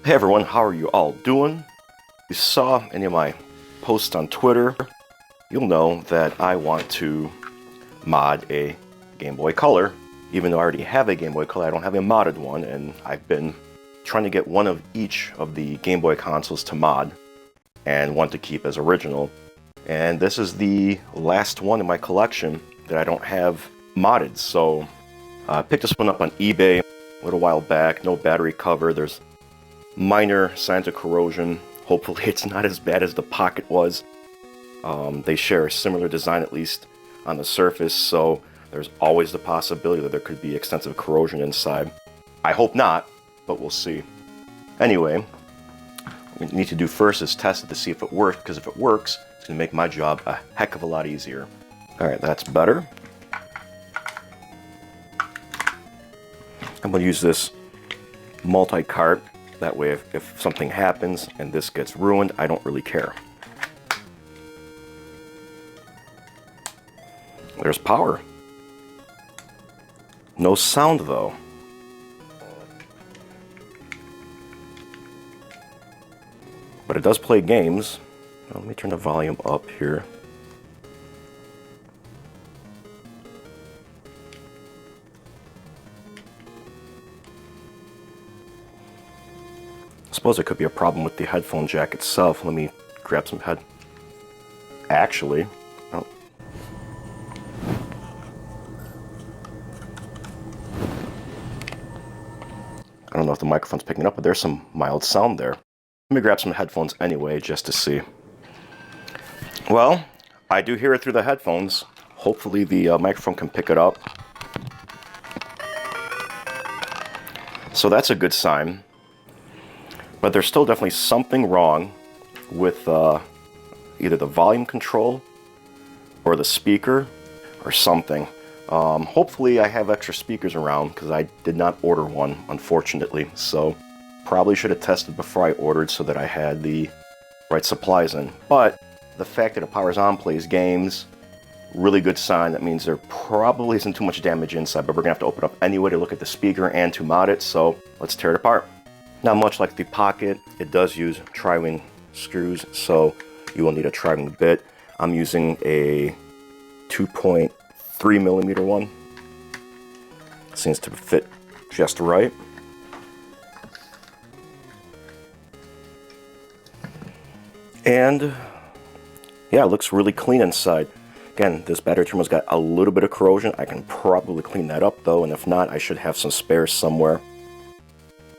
Hey everyone, how are you all doing? You saw any of my posts on Twitter, you'll know that I want to mod a Game Boy Color. Even though I already have a Game Boy Color, I don't have a modded one, and I've been trying to get one of each of the Game Boy consoles to mod, and one to keep as original. And this is the last one in my collection that I don't have modded, so I picked this one up on eBay a little while back. No battery cover, there's minor signs of corrosion. Hopefully it's not as bad as the Pocket was. They share a similar design, at least on the surface, so there's always the possibility that there could be extensive corrosion inside. I hope not, but we'll see. Anyway, what we need to do first is test it to see if it works, because if it works, it's going to make my job a heck of a lot easier. Alright, that's better. I'm going to use this multi-cart. That way, if something happens and this gets ruined, I don't really care. There's power. No sound, though. But it does play games. Well, let me turn the volume up here. I suppose it could be a problem with the headphone jack itself. Let me grab some Actually, oh. I don't know if the microphone's picking it up, but there's some mild sound there. Let me grab some headphones anyway, just to see. Well, I do hear it through the headphones. Hopefully the microphone can pick it up. So that's a good sign. But there's still definitely something wrong with either the volume control or the speaker or something. Hopefully I have extra speakers around, because I did not order one, unfortunately. So probably should have tested before I ordered so that I had the right supplies in. But the fact that it powers on, plays games, really good sign. That means there probably isn't too much damage inside, but we're going to have to open it up anyway to look at the speaker and to mod it. So let's tear it apart. Now, much like the Pocket, it does use tri-wing screws, so you will need a tri-wing bit. I'm using a 2.3 millimeter one. Seems to fit just right. And yeah, it looks really clean inside. Again, this battery terminal's got a little bit of corrosion. I can probably clean that up though, and if not, I should have some spares somewhere.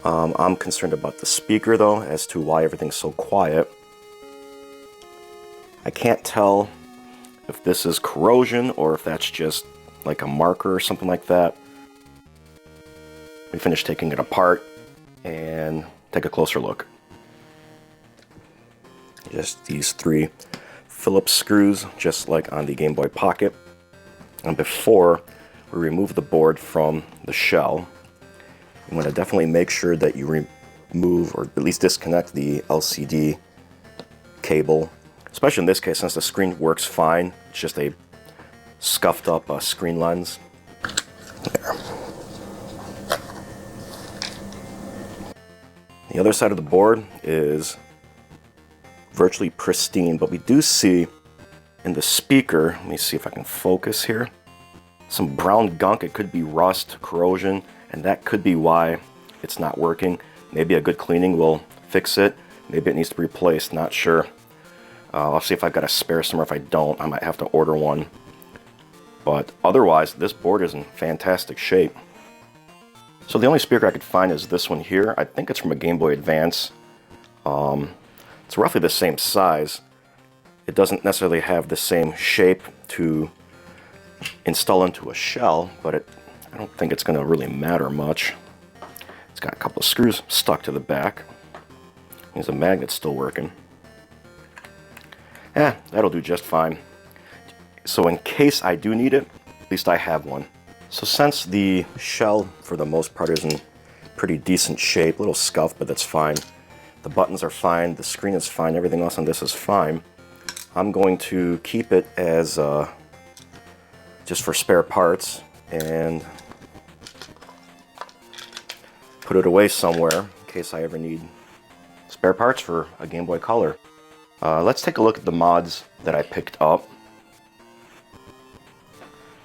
I'm concerned about the speaker though, as to why everything's so quiet. I can't tell if this is corrosion or if that's just like a marker or something like that. We finished taking it apart and take a closer look. Just these 3 Phillips screws, just like on the Game Boy Pocket. And before we remove the board from the shell, I'm going to definitely make sure that you remove, or at least disconnect, the LCD cable. Especially in this case, since the screen works fine. It's just a scuffed up screen lens. There. The other side of the board is virtually pristine, but we do see in the speaker, let me see if I can focus here, some brown gunk. It could be rust, corrosion, and that could be why it's not working. Maybe a good cleaning will fix it. Maybe it needs to be replaced, not sure. I'll see if I've got a spare somewhere. If I don't, I might have to order one. But otherwise, this board is in fantastic shape. So the only speaker I could find is this one here. I think it's from a Game Boy Advance. It's roughly the same size. It doesn't necessarily have the same shape to install into a shell, but I don't think it's going to really matter much. It's got a couple of screws stuck to the back. There's a magnet still working. That'll do just fine. So in case I do need it, at least I have one. So since the shell, for the most part, is in pretty decent shape, a little scuffed, but that's fine. The buttons are fine, the screen is fine, everything else on this is fine. I'm going to keep it as just for spare parts and put it away somewhere in case I ever need spare parts for a Game Boy Color. Let's take a look at the mods that I picked up.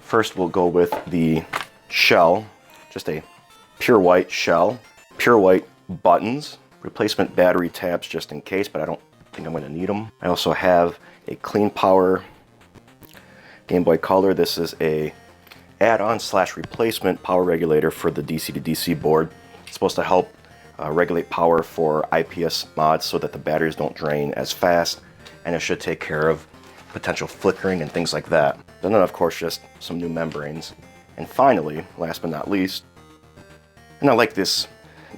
First, we'll go with the shell, just a pure white shell, pure white buttons, replacement battery tabs just in case, but I don't think I'm going to need them. I also have a Clean Power Game Boy Color. This is a add-on / replacement power regulator for the DC to DC board. It's supposed to help regulate power for IPS mods so that the batteries don't drain as fast, and it should take care of potential flickering and things like that. And then of course just some new membranes. And finally, last but not least, and I like this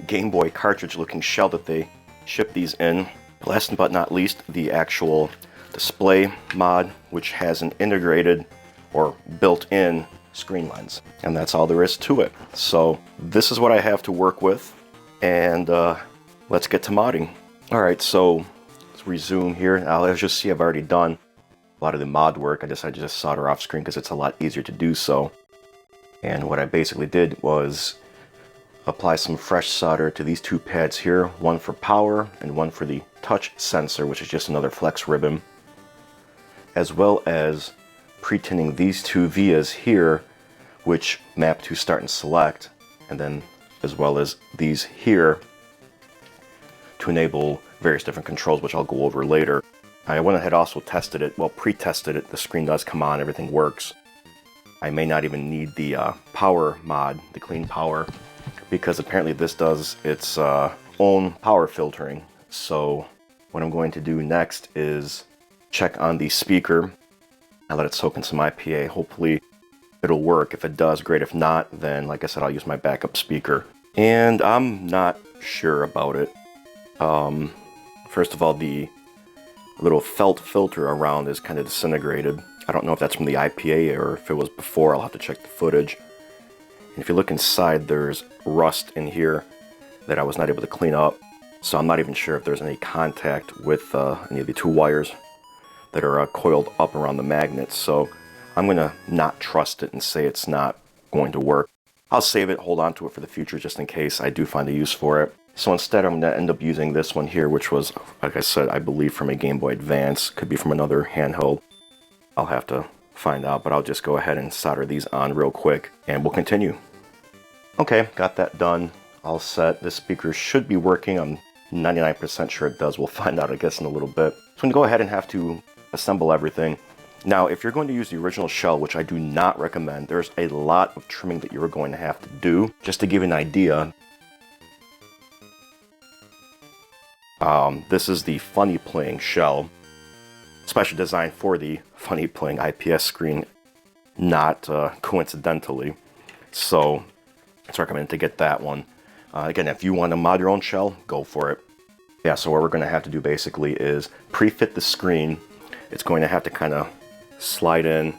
Game Boy cartridge looking shell that they ship these in. Last but not least, the actual display mod, which has an integrated or built-in screen lens. And that's all there is to it. So this is what I have to work with, and let's get to modding. Alright, so let's resume here. Now as you see, I've already done a lot of the mod work. I decided to just solder off screen because it's a lot easier to do so. And what I basically did was apply some fresh solder to these two pads here, one for power and one for the touch sensor, which is just another flex ribbon, as well as pre-tinning these two vias here, which map to start and select, and then as well as these here to enable various different controls, which I'll go over later. I went ahead also tested it, well, pre-tested it. The screen does come on, everything works. I may not even need the power mod, the Clean Power, because apparently this does its own power filtering. So what I'm going to do next is check on the speaker. I let it soak in some IPA. Hopefully it'll work. If it does, great. If not, then like I said, I'll use my backup speaker. And I'm not sure about it. First of all, the little felt filter around is kind of disintegrated. I don't know if that's from the IPA or if it was before. I'll have to check the footage. And if you look inside, there's rust in here that I was not able to clean up. So I'm not even sure if there's any contact with any of the two wires that are coiled up around the magnets. So I'm going to not trust it and say it's not going to work. I'll save it, hold on to it for the future just in case I do find a use for it. So instead I'm going to end up using this one here, which was, like I said, I believe from a Game Boy Advance. Could be from another handheld. I'll have to find out, but I'll just go ahead and solder these on real quick and we'll continue. Okay, got that done. All set. This speaker should be working. I'm 99% sure it does. We'll find out, I guess, in a little bit. So I'm going to go ahead and have to assemble everything. Now, if you're going to use the original shell, which I do not recommend, there's a lot of trimming that you're going to have to do. Just to give you an idea, this is the Funny Playing shell, specially designed for the Funny Playing IPS screen, not coincidentally. So it's recommended to get that one. Again, if you want to mod your own shell, go for it. Yeah, so what we're going to have to do basically is pre-fit the screen. It's going to have to kind of slide in,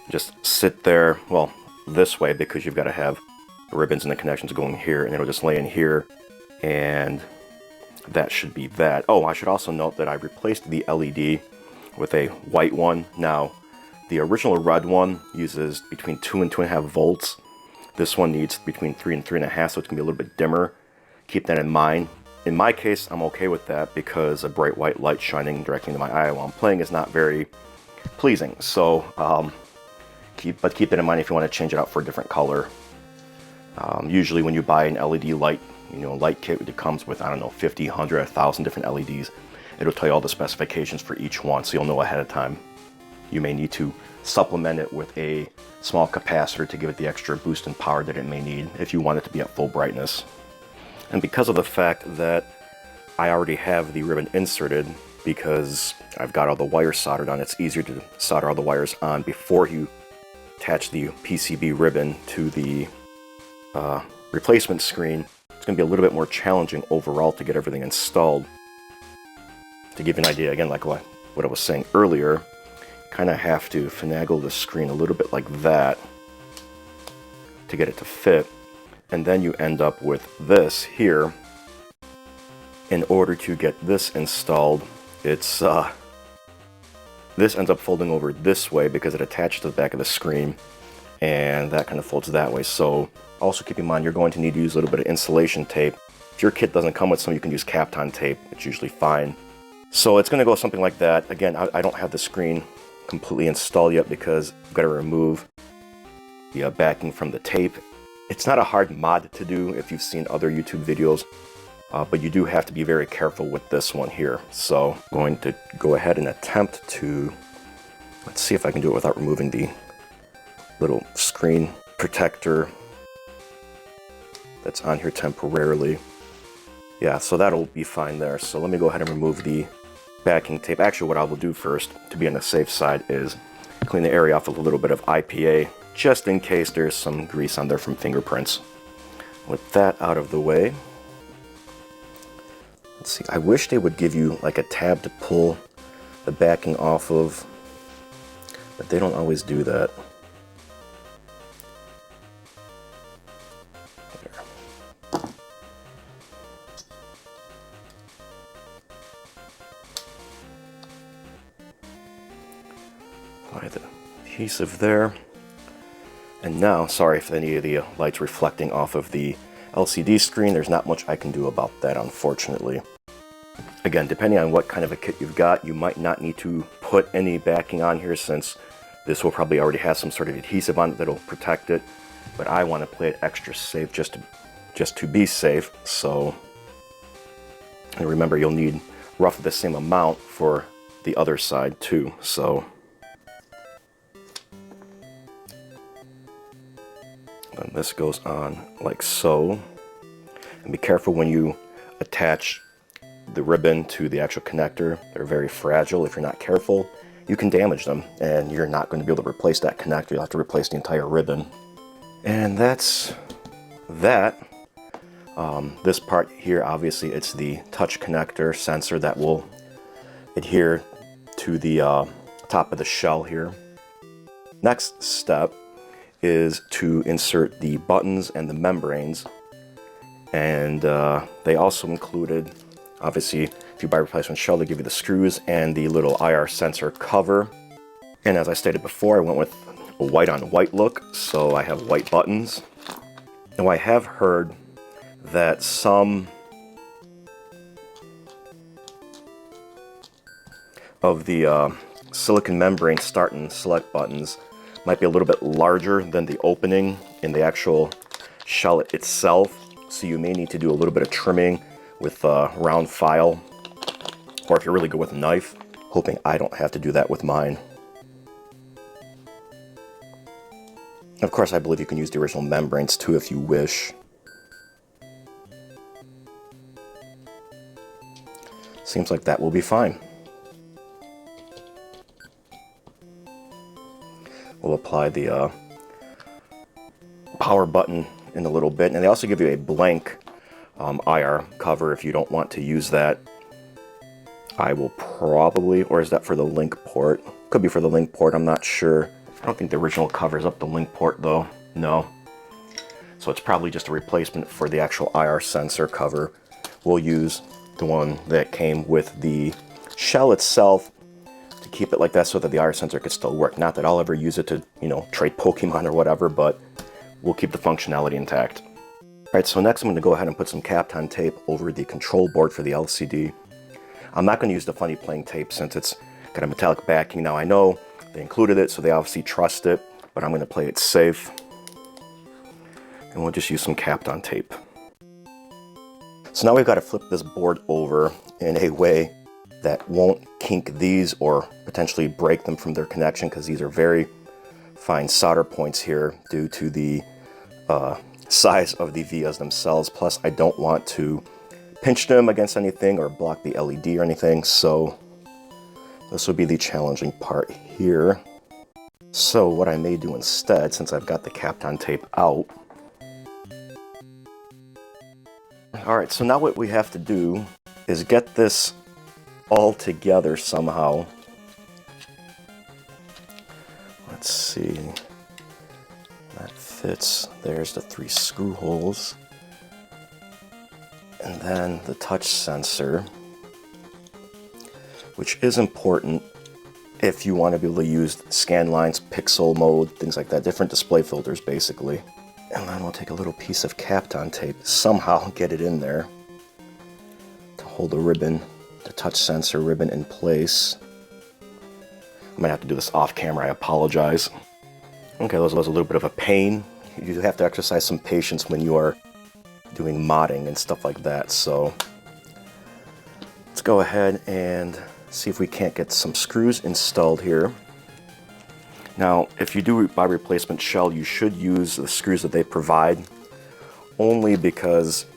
just sit there, well, this way, because you've got to have the ribbons and the connections going here, and it'll just lay in here, and that should be that. Oh, I should also note that I replaced the LED with a white one. Now, the original red one uses between 2 and 2.5 volts. This one needs between 3 and 3.5, so it's going to be a little bit dimmer. Keep that in mind. In my case, I'm okay with that because a bright white light shining directly into my eye while I'm playing is not very pleasing. So keep that in mind if you want to change it out for a different color. Usually when you buy an LED light, light kit, it comes with, I don't know, 50, 100, 1,000 different LEDs. It'll tell you all the specifications for each one, so you'll know ahead of time. You may need to supplement it with a small capacitor to give it the extra boost in power that it may need if you want it to be at full brightness. And because of the fact that I already have the ribbon inserted, because I've got all the wires soldered on, it's easier to solder all the wires on before you attach the PCB ribbon to the replacement screen. It's going to be a little bit more challenging overall to get everything installed. To give you an idea, again, like what I was saying earlier, kind of have to finagle the screen a little bit like that to get it to fit, and then you end up with this here. In order to get this installed, it's this ends up folding over this way because it attaches to the back of the screen, and that kind of folds that way. So also keep in mind you're going to need to use a little bit of insulation tape If your kit doesn't come with some, you can use Kapton tape. It's usually fine. So it's going to go something like that. Again, I don't have the screen completely installed yet because I've got to remove the backing from the tape. It's not a hard mod to do if you've seen other YouTube videos, but you do have to be very careful with this one here. So I'm going to go ahead and attempt to, let's see if I can do it without removing the little screen protector that's on here temporarily. Yeah, so that'll be fine there. So let me go ahead and remove the backing tape. Actually, what I will do first, to be on the safe side, is clean the area off with a little bit of IPA, just in case there's some grease on there from fingerprints. With that out of the way, let's see, I wish they would give you like a tab to pull the backing off of, but they don't always do that. Apply the adhesive there. And now, sorry if any of the light's reflecting off of the LCD screen, there's not much I can do about that, unfortunately. Again, depending on what kind of a kit you've got, you might not need to put any backing on here, since this will probably already have some sort of adhesive on it that'll protect it. But I want to play it extra safe just to be safe. So, and remember, you'll need roughly the same amount for the other side too. So, and this goes on like so. And be careful when you attach the ribbon to the actual connector. They're very fragile. If you're not careful, you can damage them, and you're not going to be able to replace that connector. You'll have to replace the entire ribbon. And that's that. This part here, obviously, it's the touch connector sensor that will adhere to the top of the shell here. Next step is to insert the buttons and the membranes. And they also included, obviously, if you buy replacement shell, they give you the screws and the little IR sensor cover. And as I stated before, I went with a white on white look, so I have white buttons. Now, I have heard that some of the silicon membrane start and select buttons might be a little bit larger than the opening in the actual shell itself, so you may need to do a little bit of trimming with a round file, or if you're really good with a knife, hoping I don't have to do that with mine. Of course, I believe you can use the original membranes too if you wish. Seems like that will be fine. We'll apply the power button in a little bit, and they also give you a blank IR cover if you don't want to use that. I will probably, or is that for the link port? Could be for the link port, I'm not sure. I don't think the original covers up the link port though, no. So it's probably just a replacement for the actual IR sensor cover. We'll use the one that came with the shell itself to keep it like that so that the IR sensor could still work. Not that I'll ever use it to, you know, trade Pokemon or whatever, but we'll keep the functionality intact. Alright, so next I'm going to go ahead and put some Kapton tape over the control board for the LCD. I'm not going to use the funny playing tape since it's got a metallic backing. Now I know they included it, so they obviously trust it, but I'm going to play it safe. And we'll just use some Kapton tape. So now we've got to flip this board over in a way that won't kink these or potentially break them from their connection, because these are very fine solder points here due to the size of the vias themselves. Plus, I don't want to pinch them against anything or block the LED or anything, so this will be the challenging part here. So what I may do instead, since I've got the Kapton tape out. Alright, so now what we have to do is get this all together somehow. Let's see. That fits. There's the 3 screw holes. And then the touch sensor, which is important if you want to be able to use scan lines, pixel mode, things like that, different display filters basically. And then we'll take a little piece of Kapton tape, somehow get it in there. hold the ribbon, the touch sensor ribbon in place. I might have to do this off camera, I apologize. Okay, that was a little bit of a pain. You have to exercise some patience when you are doing modding and stuff like that, so let's go ahead and see if we can't get some screws installed here. Now, if you do buy replacement shell, you should use the screws that they provide, only because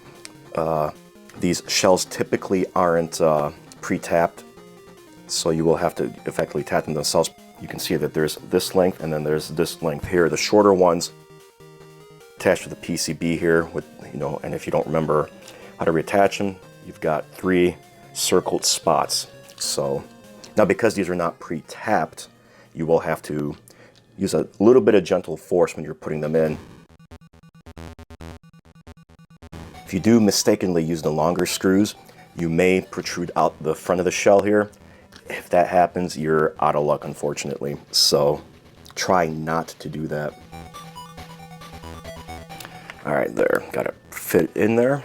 these shells typically aren't pre-tapped, so you will have to effectively tap them themselves. You can see that there's this length and then there's this length here. The shorter ones attached to the PCB here, with, you know, and if you don't remember how to reattach them, you've got 3 circled spots. So now, because these are not pre-tapped, you will have to use a little bit of gentle force when you're putting them in. If you do mistakenly use the longer screws, you may protrude out the front of the shell here. If that happens, you're out of luck, unfortunately. So try not to do that. All right, there, got it fit in there.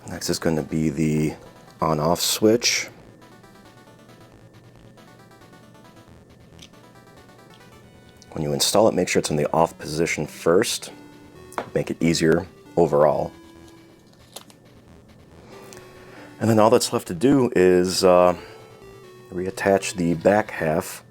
Next is going to be the on-off switch. When you install it, make sure it's in the off position first. Make it easier overall. And then all that's left to do is reattach the back half.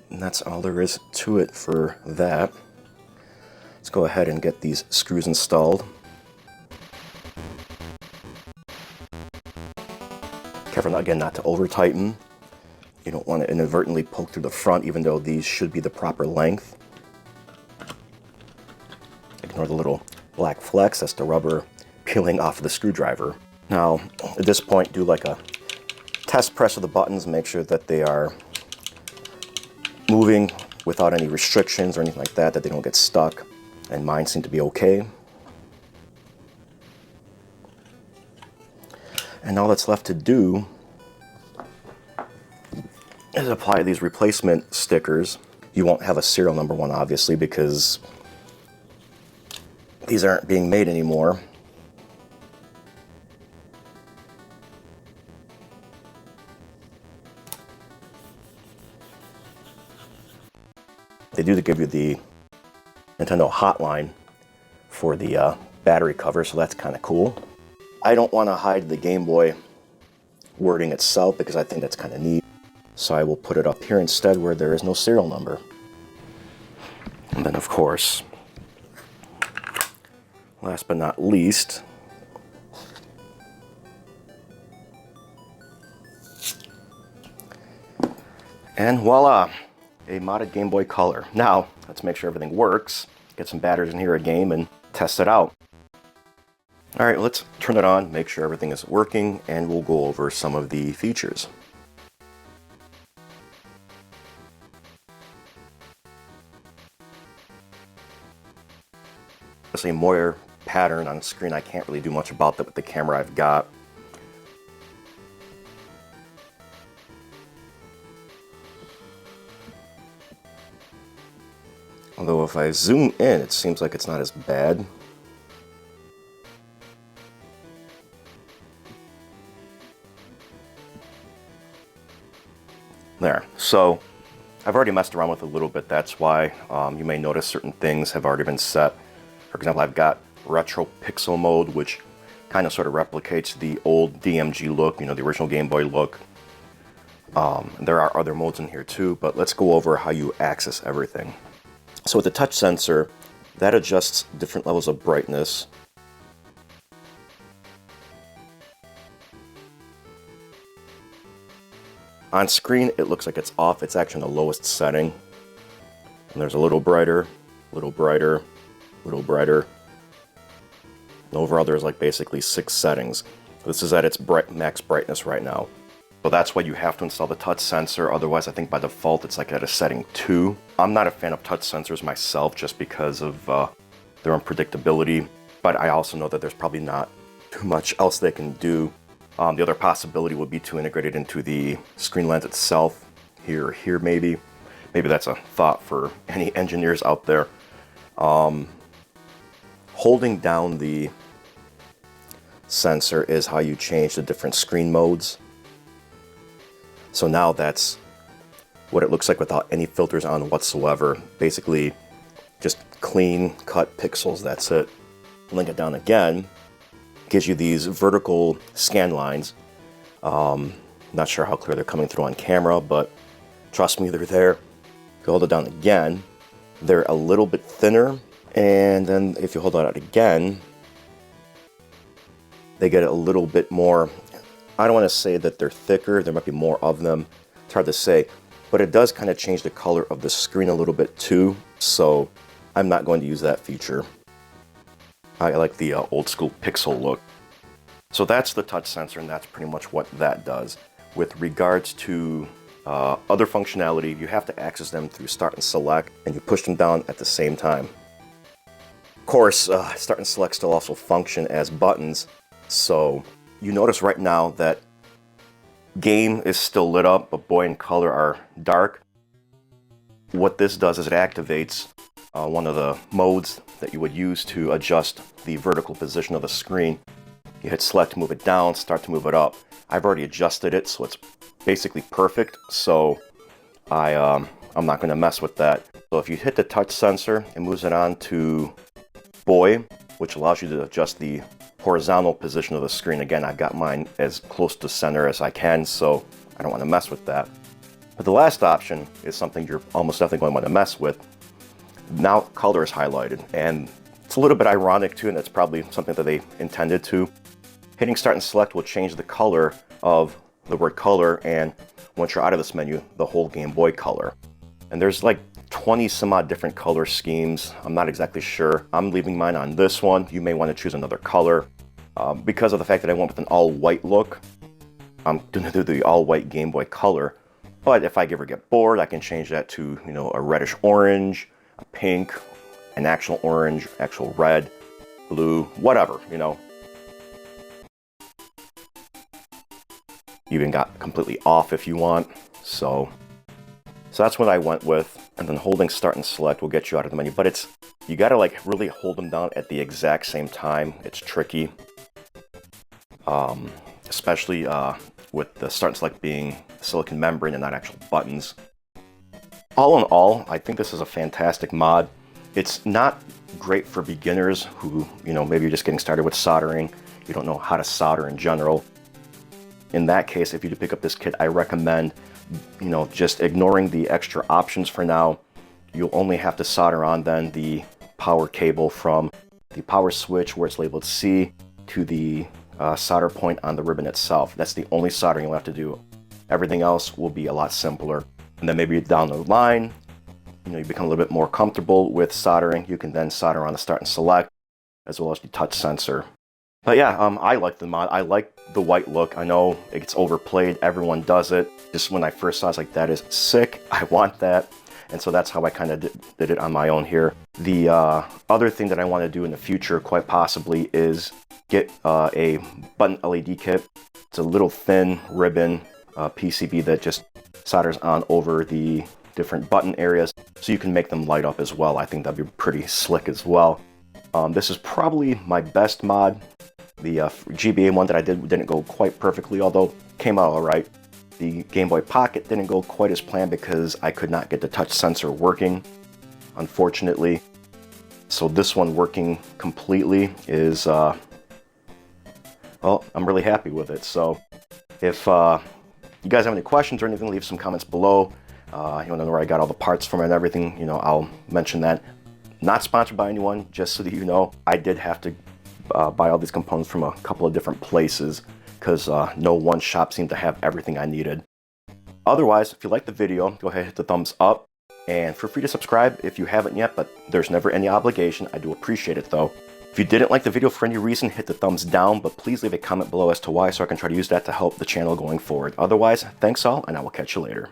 And that's all there is to it for that. Let's go ahead and get these screws installed. Careful, again, not to over tighten. You don't want to inadvertently poke through the front, even though these should be the proper length. Ignore the little black flecks, that's the rubber peeling off of the screwdriver. Now, at this point, do like a test press of the buttons, make sure that they are moving without any restrictions or anything like that, that they don't get stuck. And mine seem to be okay. And all that's left to do is apply these replacement stickers. You won't have a serial number one, obviously, because these aren't being made anymore. They do give you the Nintendo hotline for the battery cover, so that's kind of cool. I don't want to hide the Game Boy wording itself because I think that's kind of neat. So I will put it up here instead where there is no serial number. And then, of course, last but not least, and voila, a modded Game Boy Color. Now, let's make sure everything works, get some batteries in here a game, and test it out. All right, let's turn it on, make sure everything is working, and we'll go over some of the features. It's a Moyer pattern on screen. I can't really do much about that with the camera I've got. Although if I zoom in, it seems like it's not as bad. There. So I've already messed around with it a little bit. That's why you may notice certain things have already been set. For example, I've got retro pixel mode, which kind of sort of replicates the old DMG look, you know, the original Game Boy look. There are other modes in here too, but let's go over how you access everything. So with the touch sensor, that adjusts different levels of brightness. On screen, it looks like it's off. It's actually in the lowest setting. And there's a little brighter, little brighter, little brighter. And overall, there's like basically 6 settings. This is at its max brightness right now. So that's why you have to install the touch sensor. Otherwise, I think by default, it's like at a setting 2. I'm not a fan of touch sensors myself just because of their unpredictability. But I also know that there's probably not too much else they can do. The other possibility would be to integrate it into the screen lens itself, here or here maybe. maybe that's a thought for any engineers out there. Holding down the sensor is how you change the different screen modes. So now that's what it looks like without any filters on whatsoever. Basically, just clean cut pixels, that's it. Link it down again, gives you these vertical scan lines. Not sure how clear they're coming through on camera, but trust me, they're there. If you hold it down again, they're a little bit thinner, and then if you hold it out again, they get a little bit more. I don't want to say that they're thicker, there might be more of them. It's hard to say, but it does kind of change the color of the screen a little bit too, so I'm not going to use that feature. I like the old school pixel look. So that's the touch sensor, and that's pretty much what that does. With regards to other functionality, you have to access them through start and select, and you push them down at the same time. Of course, start and select still also function as buttons, so you notice right now that game is still lit up, but boy and color are dark. What this does is it activates one of the modes that you would use to adjust the vertical position of the screen. You hit select to move it down, start to move it up. I've already adjusted it, so it's basically perfect, so I'm not going to mess with that. So if you hit the touch sensor, it moves it on to boy, which allows you to adjust the horizontal position of the screen. Again, I've got mine as close to center as I can, so I don't want to mess with that. But the last option is something you're almost definitely going to want to mess with. Now color is highlighted, and it's a little bit ironic too, and that's probably something that they intended to. Hitting start and select will change the color of the word color, and once you're out of this menu, the whole Game Boy Color. And there's like 20 some odd different color schemes. I'm not exactly sure. I'm leaving mine on this one. You may want to choose another color. Because of the fact that I went with an all white look, I'm going to do the all white Game Boy Color. But if I ever get bored, I can change that to, you know, a reddish orange, a pink, an actual orange, actual red, blue, whatever, you know. Even got completely off if you want. So that's what I went with. And then holding start and select will get you out of the menu. But you gotta like really hold them down at the exact same time. It's tricky. Especially with the start and select being silicon membrane and not actual buttons. All in all, I think this is a fantastic mod. It's not great for beginners who, you know, maybe you're just getting started with soldering. You don't know how to solder in general. In that case, if you do pick up this kit, I recommend, you know, just ignoring the extra options for now. You'll only have to solder on then the power cable from the power switch where it's labeled C to the solder point on the ribbon itself. That's the only soldering you'll have to do. Everything else will be a lot simpler. And then maybe down the line, you know, you become a little bit more comfortable with soldering. You can then solder on the start and select as well as the touch sensor. But yeah, I like the mod. I like the white look. I know it gets overplayed. Everyone does it. Just when I first saw it, I was like, that is sick. I want that. And so that's how I kind of did it on my own here. The other thing that I want to do in the future, quite possibly, is get a button LED kit. It's a little thin ribbon PCB that just solders on over the different button areas so you can make them light up as well. I think that'd be pretty slick as well. This is probably my best mod. The GBA one that I did didn't go quite perfectly, although came out all right. The Game Boy Pocket didn't go quite as planned because I could not get the touch sensor working, unfortunately. So this one working completely is, well, I'm really happy with it. So if you guys have any questions or anything, leave some comments below. You want to know where I got all the parts from and everything, you know, I'll mention that. Not sponsored by anyone, just so that you know. I did have to buy all these components from a couple of different places because no one shop seemed to have everything I needed. Otherwise, if you liked the video, go ahead and hit the thumbs up, and feel free to subscribe if you haven't yet, but there's never any obligation. I do appreciate it though. If you didn't like the video for any reason, hit the thumbs down, but please leave a comment below as to why so I can try to use that to help the channel going forward. Otherwise, thanks all, and I will catch you later.